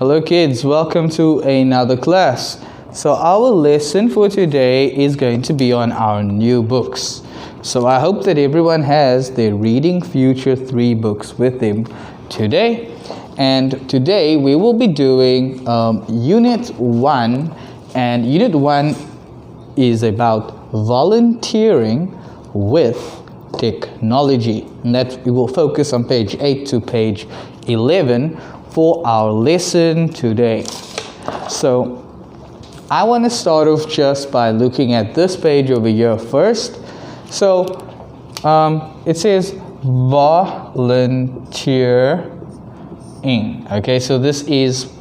Hello kids, welcome to another class. So our lesson for today is going to be on our new books. So I hope that everyone has their Reading Future 3 books with them today. And today we will be doing Unit 1, and Unit 1 is about volunteering with technology. And that we will focus on page 8 to page 11 for our lesson today. So I want to start off just by looking at this page over here first. So it says volunteering. Okay, so this is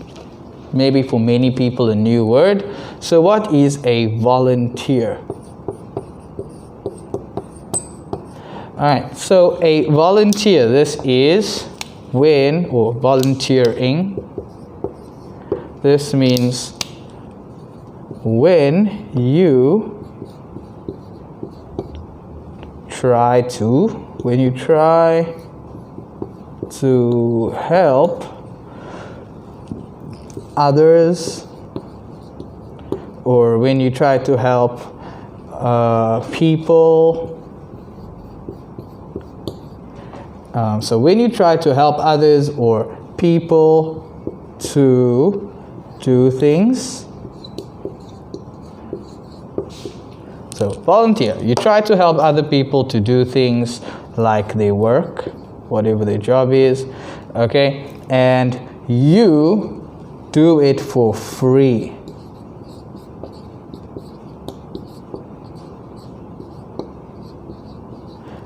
maybe for many people a new word. So what is a volunteer? Alright, so a volunteer, this is when, or volunteering, this means when you try to help others, or when you try to help people. So when you try to help others or people to do things. So volunteer, you try to help other people to do things like their work, whatever their job is, okay? And you do it for free.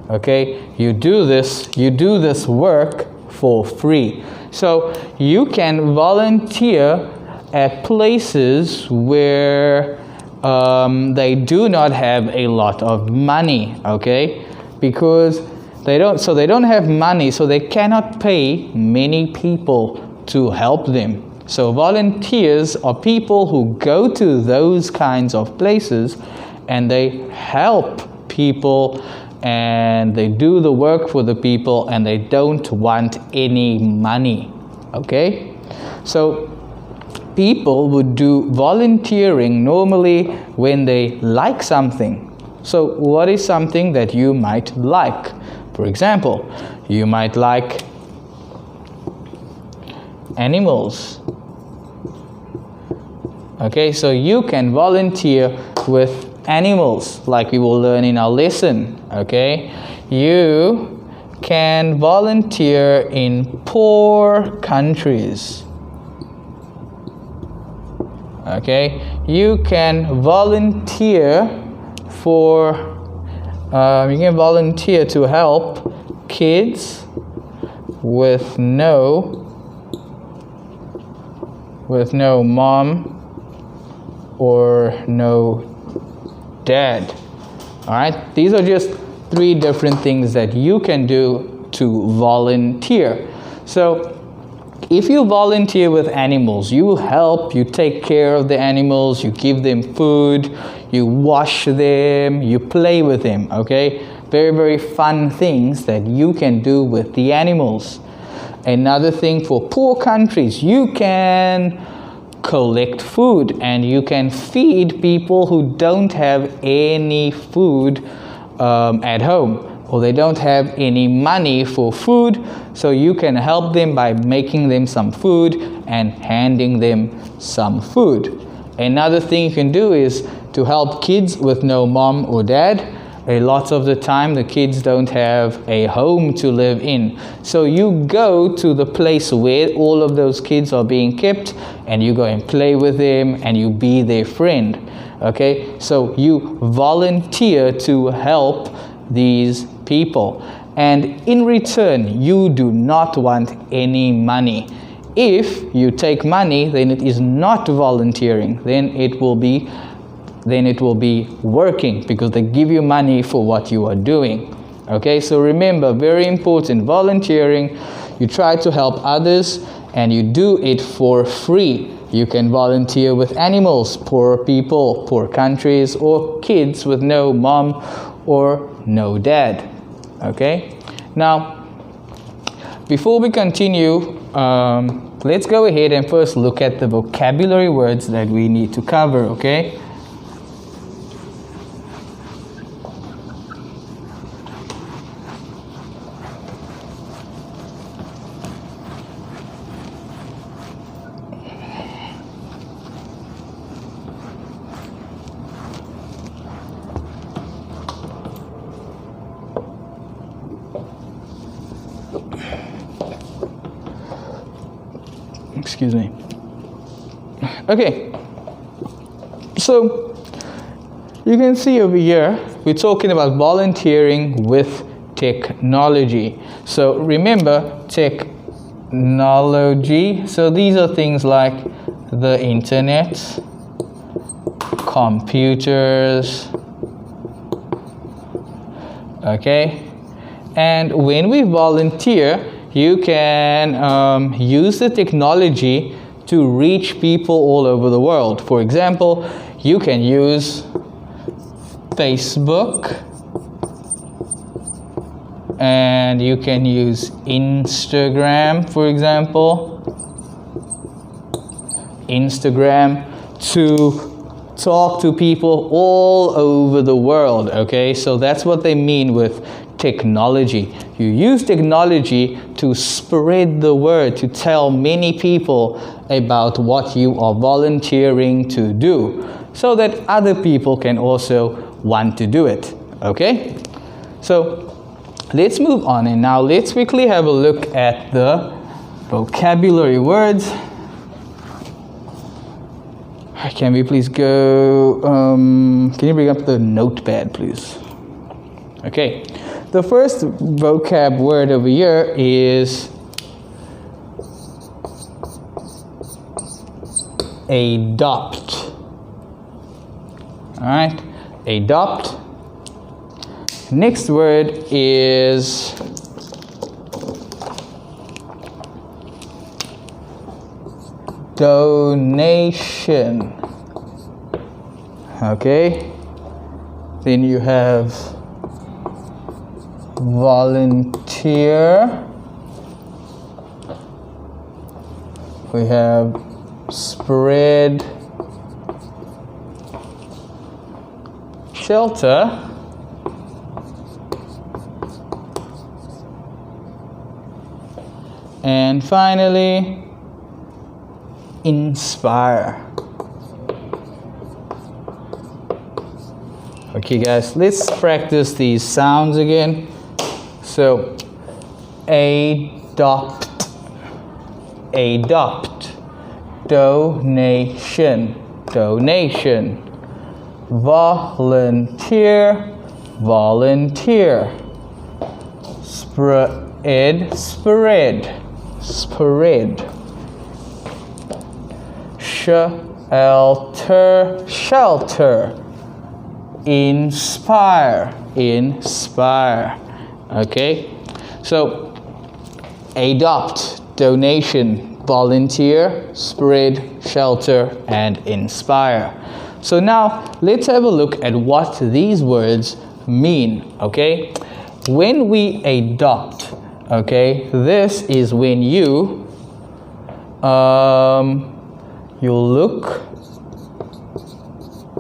Okay, you do this work for free. So you can volunteer at places where they do not have a lot of money, okay? Because they don't have money, so they cannot pay many people to help them. So volunteers are people who go to those kinds of places and they help people and they do the work for the people and they don't want any money, okay? So people would do volunteering normally when they like something. So what is something that you might like? For example, you might like animals. Okay, so you can volunteer with animals, like we will learn in our lesson. Okay, you can volunteer in poor countries. Okay, you can volunteer to help kids with no mom or no dad. All right, these are just 3 different things that you can do to volunteer. So if you volunteer with animals, you help, you take care of the animals, you give them food, you wash them, you play with them, okay? Very, very fun things that you can do with the animals. Another thing for poor countries, you can collect food and you can feed people who don't have any food at home, or they don't have any money for food, so you can help them by making them some food and handing them some food. Another thing you can do is to help kids with no mom or dad. A lot of the time the kids don't have a home to live in. So you go to the place where all of those kids are being kept and you go and play with them and you be their friend. Okay, so you volunteer to help these people. And in return, you do not want any money. If you take money, then it is not volunteering. Then it will be working, because they give you money for what you are doing. Okay, so remember, very important, volunteering, you try to help others and you do it for free. You can volunteer with animals, poor people, poor countries, or kids with no mom or no dad. Okay, now before we continue, let's go ahead and first look at the vocabulary words that we need to cover, okay? Excuse me. Okay, so you can see over here we're talking about volunteering with technology. So remember, technology, so these are things like the internet, computers, okay? And when we volunteer, you can use the technology to reach people all over the world. For example, you can use Facebook, and you can use Instagram, for example. Instagram to talk to people all over the world, okay? So that's what they mean with technology. You use technology to spread the word, to tell many people about what you are volunteering to do, so that other people can also want to do it, okay? So let's move on, and now let's quickly have a look at the vocabulary words. Can we please go, can you bring up the notepad, please? Okay, the first vocab word over here is adopt. Alright, adopt. Next word is donation. Okay, then you have volunteer, we have spread, shelter, and finally inspire. Okay guys, let's practice these sounds again. So adopt, adopt, donation, donation, volunteer, volunteer, spread, spread, spread, shelter, shelter, inspire, inspire. Okay, so adopt, donation, volunteer, spread, shelter, and inspire. So now let's have a look at what these words mean. Okay, when we adopt, okay, this is when you look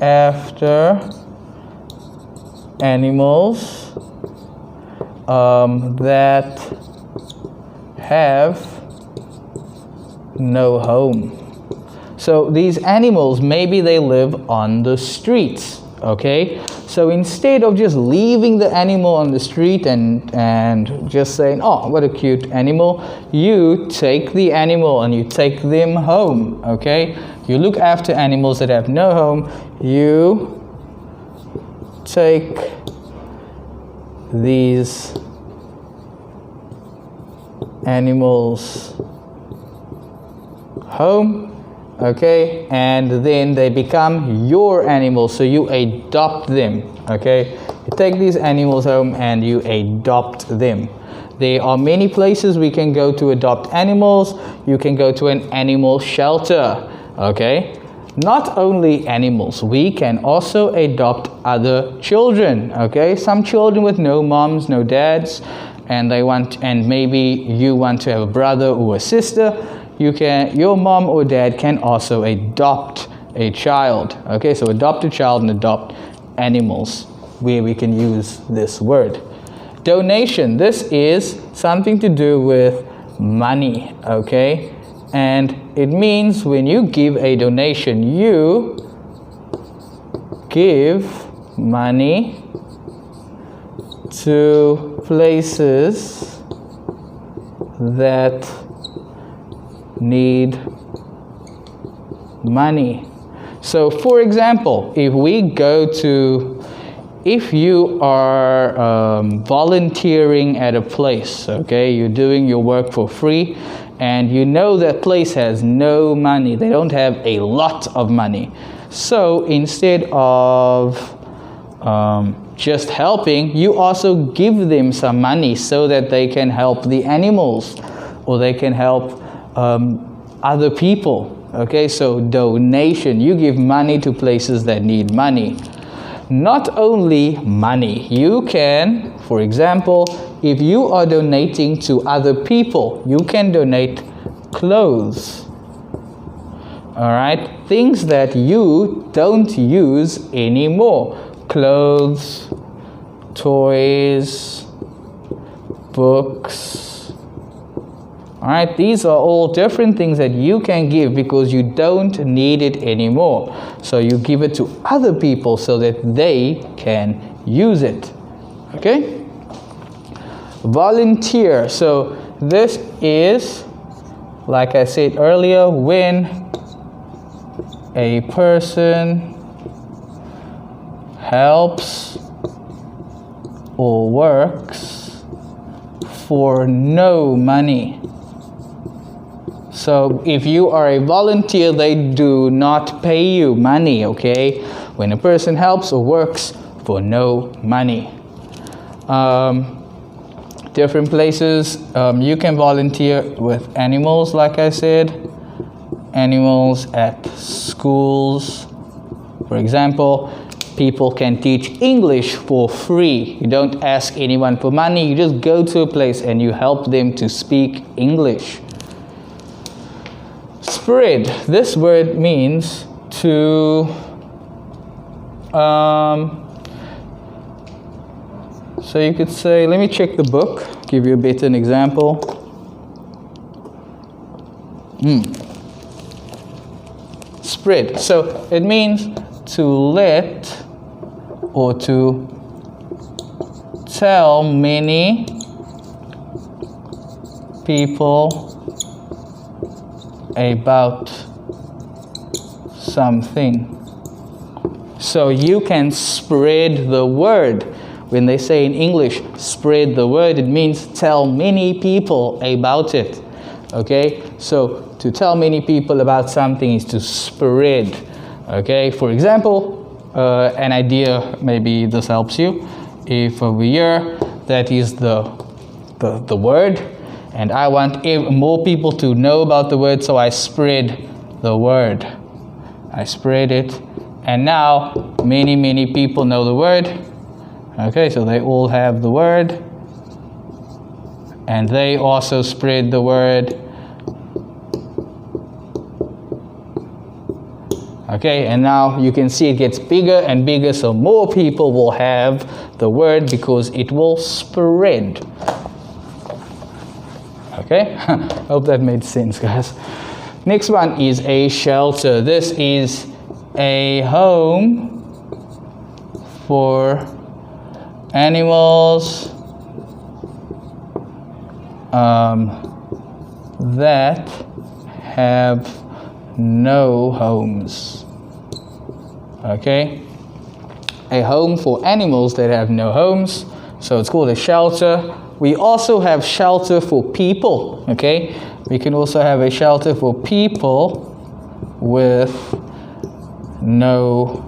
after animals that have no home. So these animals, maybe they live on the streets, okay? So instead of just leaving the animal on the street and just saying, oh, what a cute animal, you take the animal and you take them home, okay? You look after animals that have no home, you take these animals home, okay, and then they become your animals, so you adopt them, okay? You take these animals home and you adopt them. There are many places we can go to adopt animals. You can go to an animal shelter, okay? Not only animals, we can also adopt other children, okay? Some children with no moms, no dads, and maybe you want to have a brother or a sister, your mom or dad can also adopt a child. Okay, so adopt a child and adopt animals, where we can use this word. Donation, this is something to do with money, okay? And it means when you give a donation, you give money to places that need money. So for example, if you are volunteering at a place, okay, you're doing your work for free, and you know that place has no money, they don't have a lot of money. So instead of just helping, you also give them some money so that they can help the animals, or they can help other people. Okay, so donation, you give money to places that need money. Not only money, you can, for example, if you are donating to other people, you can donate clothes. All right, things that you don't use anymore. Clothes, toys, books. All right, these are all different things that you can give because you don't need it anymore. So you give it to other people so that they can use it. Okay? Volunteer. So this is, like I said earlier, when a person helps or works for no money. So if you are a volunteer, they do not pay you money, okay? When a person helps or works for no money. Different places, you can volunteer with animals, like I said. Animals at schools. For example, people can teach English for free. You don't ask anyone for money, you just go to a place and you help them to speak English. Spread. This word means to so you could say, let me check the book, give you a better example. Spread. So it means to let or to tell many people about something. So you can spread the word. When they say in English, spread the word, it means tell many people about it. Okay? So to tell many people about something is to spread. Okay? For example, an idea, maybe this helps you. If over here, that is the word, and I want more people to know about the word, so I spread the word. I spread it, and now many people know the word. Okay, so they all have the word, and they also spread the word. Okay, and now you can see it gets bigger and bigger, so more people will have the word because it will spread. Okay, hope that made sense, guys. Next one is a shelter. This is a home for animals that have no homes. Okay, a home for animals that have no homes, so it's called a shelter. We also have shelter for people. Okay, we can also have a shelter for people with no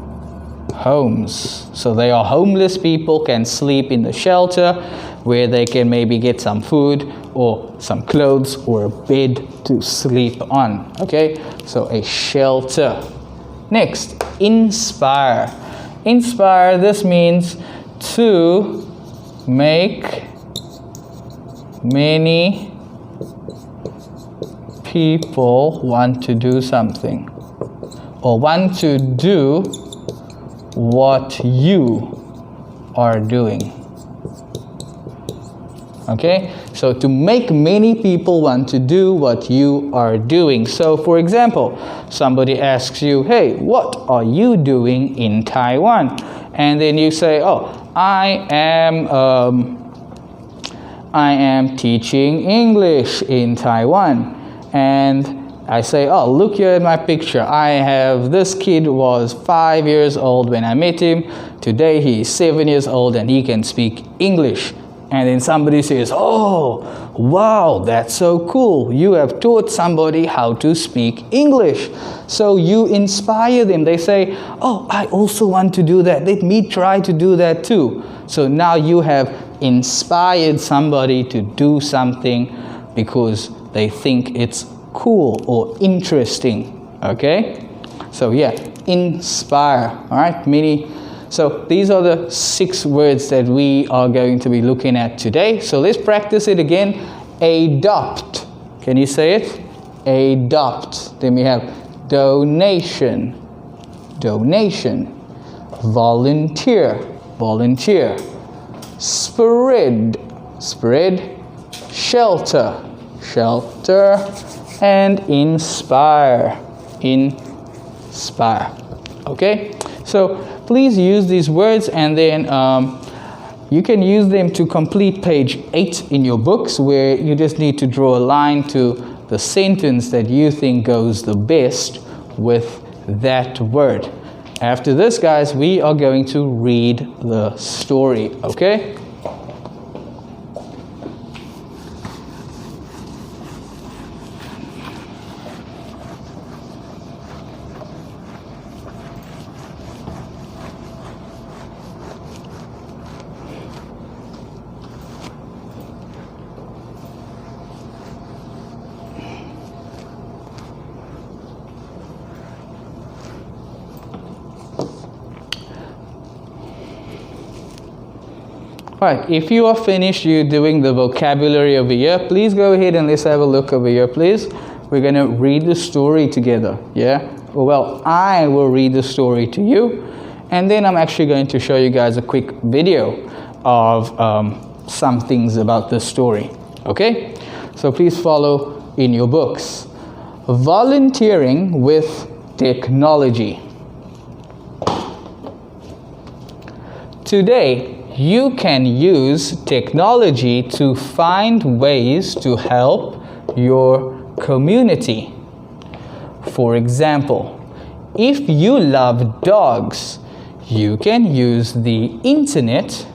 homes. So they are homeless people, can sleep in the shelter where they can maybe get some food or some clothes or a bed to sleep on. Okay, so a shelter. Next, inspire. Inspire, this means to make many people want to do something or want to do what you are doing. Okay, so to make many people want to do what you are doing. So for example, somebody asks you, hey, what are you doing in Taiwan? And then you say, oh, I am teaching English in Taiwan. And I say, oh, look here at my picture. This kid was 5 years old when I met him. Today he is 7 years old and he can speak English. And then somebody says, oh, wow, that's so cool. You have taught somebody how to speak English. So you inspire them. They say, oh, I also want to do that. Let me try to do that too. So now you have inspired somebody to do something because they think it's cool or interesting. Okay? So yeah, inspire. All right, So these are the 6 words that we are going to be looking at today. So let's practice it again. Adopt. Can you say it? Adopt. Then we have donation. Donation. Volunteer. Volunteer. Spread. Spread. Shelter. Shelter. And inspire. Inspire. Okay? So please use these words, and then you can use them to complete page 8 in your books, where you just need to draw a line to the sentence that you think goes the best with that word. After this, guys, we are going to read the story, okay? Right, if you are finished doing the vocabulary over here, please go ahead and let's have a look over here, please. We're going to read the story together, yeah? Well, I will read the story to you, and then I'm actually going to show you guys a quick video of some things about the story, okay? So please follow in your books. Volunteering with technology. Today, you can use technology to find ways to help your community. For example, if you love dogs, you can use the internet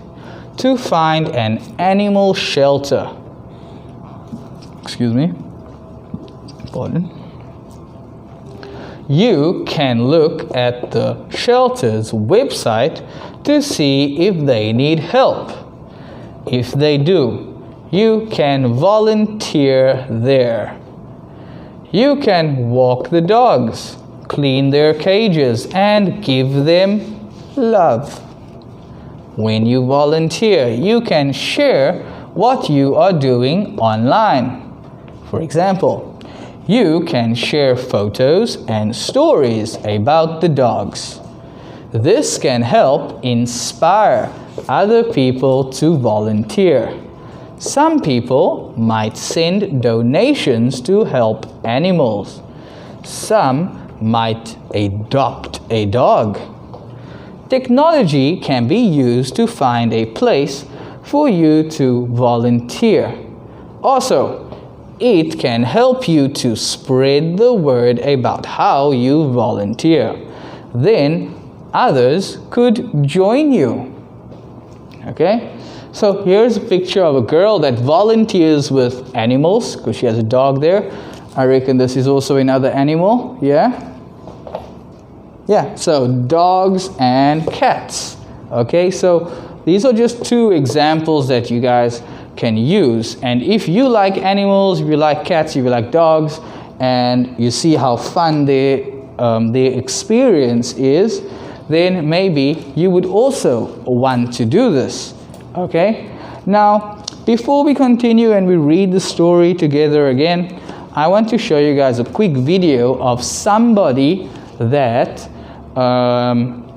to find an animal shelter. Excuse me. Pardon. You can look at the shelter's website to see if they need help. If they do, you can volunteer there. You can walk the dogs, clean their cages, and give them love. When you volunteer, you can share what you are doing online. For example, you can share photos and stories about the dogs. This can help inspire other people to volunteer. Some people might send donations to help animals. Some might adopt a dog. Technology can be used to find a place for you to volunteer. Also, it can help you to spread the word about how you volunteer. Then others could join you. Okay? So here's a picture of a girl that volunteers with animals because she has a dog there. I reckon this is also another animal. Yeah? Yeah, so dogs and cats. Okay, so these are just 2 examples that you guys can use. And if you like animals, if you like cats, if you like dogs, and you see how fun their experience is, then maybe you would also want to do this. Okay? Now, before we continue and we read the story together again, I want to show you guys a quick video of somebody that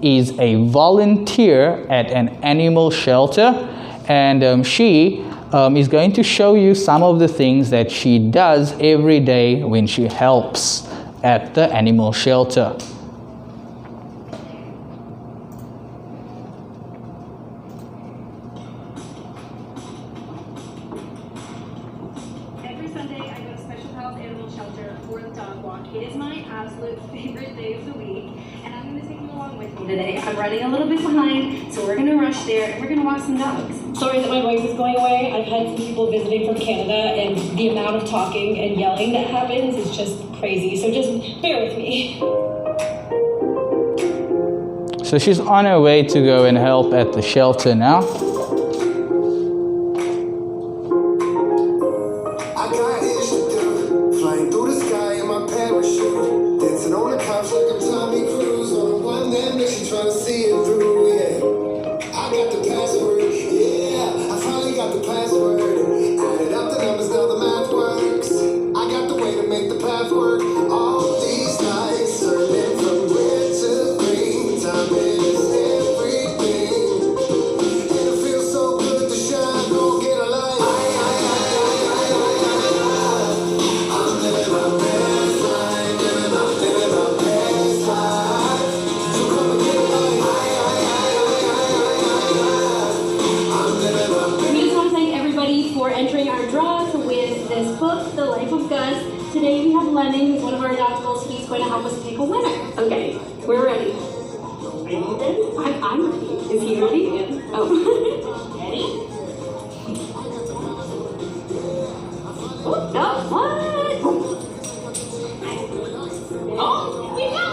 is a volunteer at an animal shelter, and she is going to show you some of the things that she does every day when she helps at the animal shelter. Every Sunday I go to Special Pals Animal Shelter for the dog walk. It is my absolute favorite day of the week, and I'm going to take you along with me today. I'm running a little bit behind, so we're going to rush there and we're going to walk some dogs. Sorry that my voice is going away. I've had some people visiting from Canada, and the amount of talking and yelling that happens is just crazy. So just bear with me. So she's on her way to go and help at the shelter now. I got ish to do, flying through the sky in my parachute, dancing on the couch like I'm Tommy Cruise on a one-man mission, trying to see it through. Yeah, I got the password. Yeah, I finally got the password. Added up the numbers, now the math works. I got the way to make the path work. All these nights, turning from red to green, time is everything, and it feels so good to shine. Go get a light. I'm living my best life, living my best life. So come and get a light. I'm living my best. We just want to thank everybody for entering our draw to win this book, The Life of Gus. Today we have Lemon, who's one of our adoptables. He's going to help us pick a winner. Okay, we're ready. Are you ready? I'm ready. Is he ready? Yeah. Oh. Ready? Oh, no, what? Oh, we got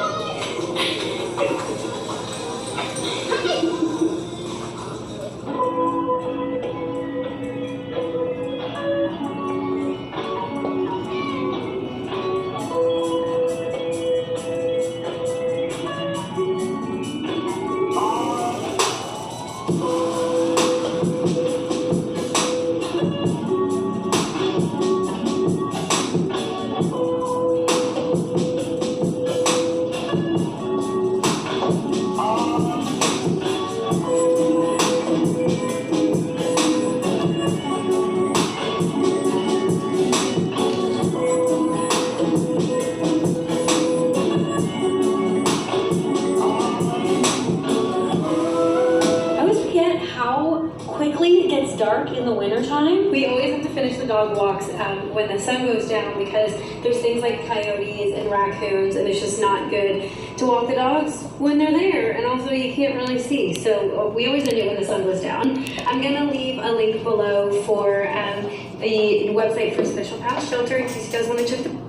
quickly it gets dark in the wintertime. We always have to finish the dog walks when the sun goes down, because there's things like coyotes and raccoons, and it's just not good to walk the dogs when they're there, and also you can't really see. So we always end it when the sun goes down. I'm going to leave a link below for the website for Special Pals Shelter in case you guys want to check them.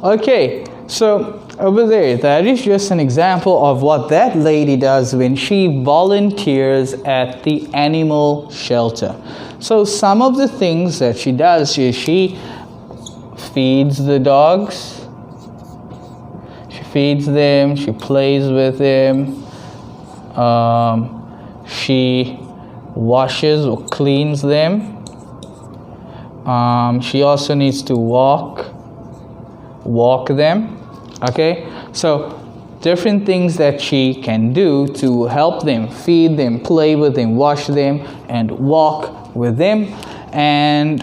Okay, so over there, that is just an example of what that lady does when she volunteers at the animal shelter. So some of the things that she does is she feeds the dogs, she feeds them, she plays with them, she washes or cleans them. She also needs to walk them. Okay, so different things that she can do to help them, feed them, play with them, wash them, and walk with them. And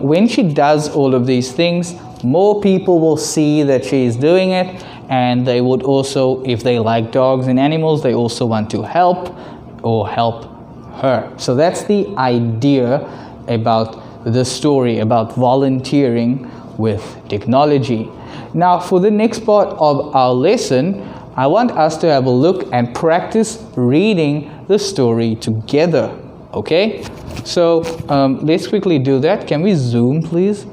when she does all of these things, more people will see that she is doing it, and they would also, if they like dogs and animals, they also want to help her. So that's the idea about the story about volunteering with technology. Now, for the next part of our lesson, I want us to have a look and practice reading the story together. Okay? So, let's quickly do that. Can we zoom, please?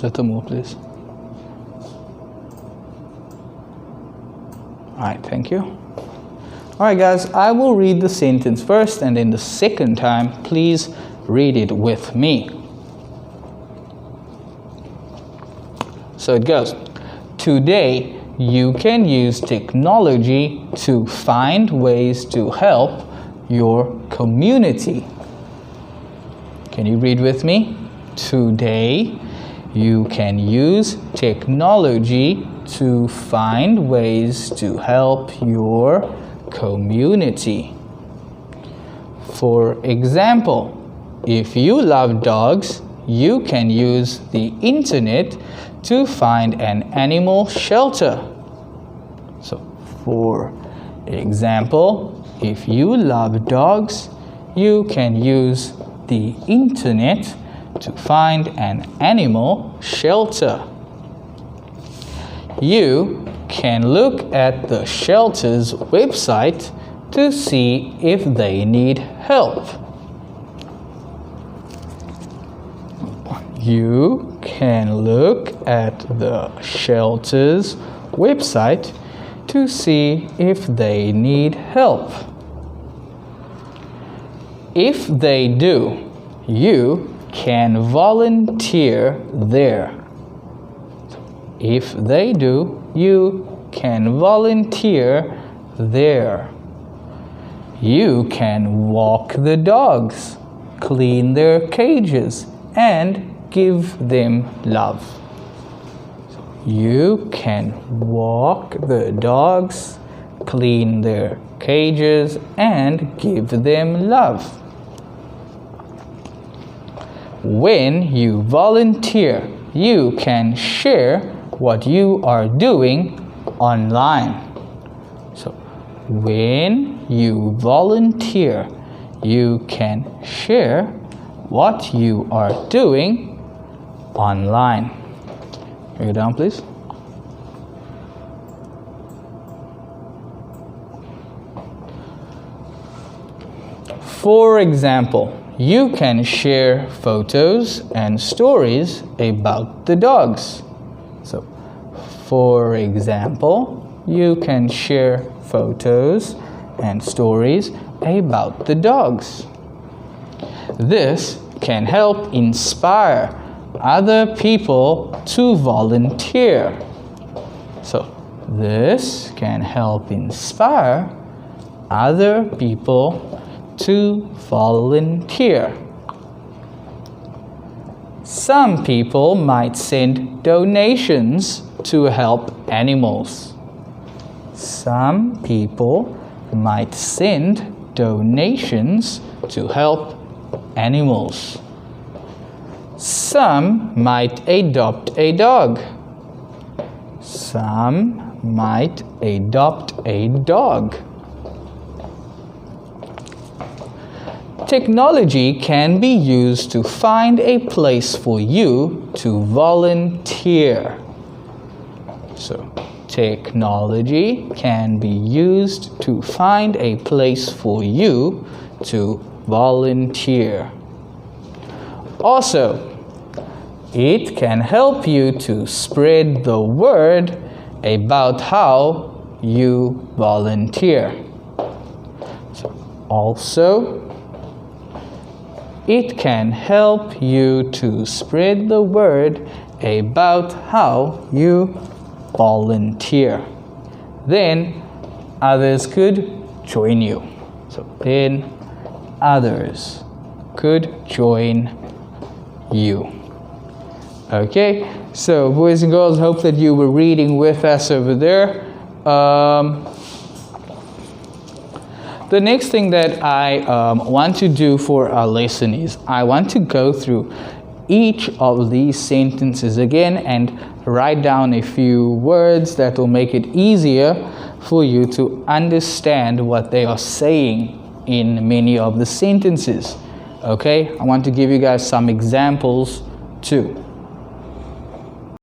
Little more, please. All right, thank you. Alright guys, I will read the sentence first, and then the second time, please read it with me. So it goes, today you can use technology to find ways to help your community. Can you read with me? Today, you can use technology to find ways to help your community. For example, if you love dogs, you can use the internet to find an animal shelter. So, for example, if you love dogs, you can use the internet to find an animal shelter. You can look at the shelter's website to see if they need help. You can look at the shelter's website to see if they need help. If they do, you can volunteer there. If they do, you can volunteer there. You can walk the dogs, clean their cages, and give them love. You can walk the dogs, clean their cages, and give them love. When you volunteer, you can share what you are doing online. So, when you volunteer, you can share what you are doing online. Go down, please. For example, you can share photos and stories about the dogs. So, for example, you can share photos and stories about the dogs. This can help inspire other people to volunteer. So, this can help inspire other people to volunteer. Some people might send donations to help animals. Some people might send donations to help animals. Some might adopt a dog. Some might adopt a dog. Technology can be used to find a place for you to volunteer. So, technology can be used to find a place for you to volunteer. Also, it can help you to spread the word about how you volunteer. Also, it can help you to spread the word about how you volunteer. Then others could join you. So then others could join you. Okay, so boys and girls, hope that you were reading with us over there. The next thing that I want to do for our lesson is I want to go through each of these sentences again and write down a few words that will make it easier for you to understand what they are saying in many of the sentences. Okay, I want to give you guys some examples too.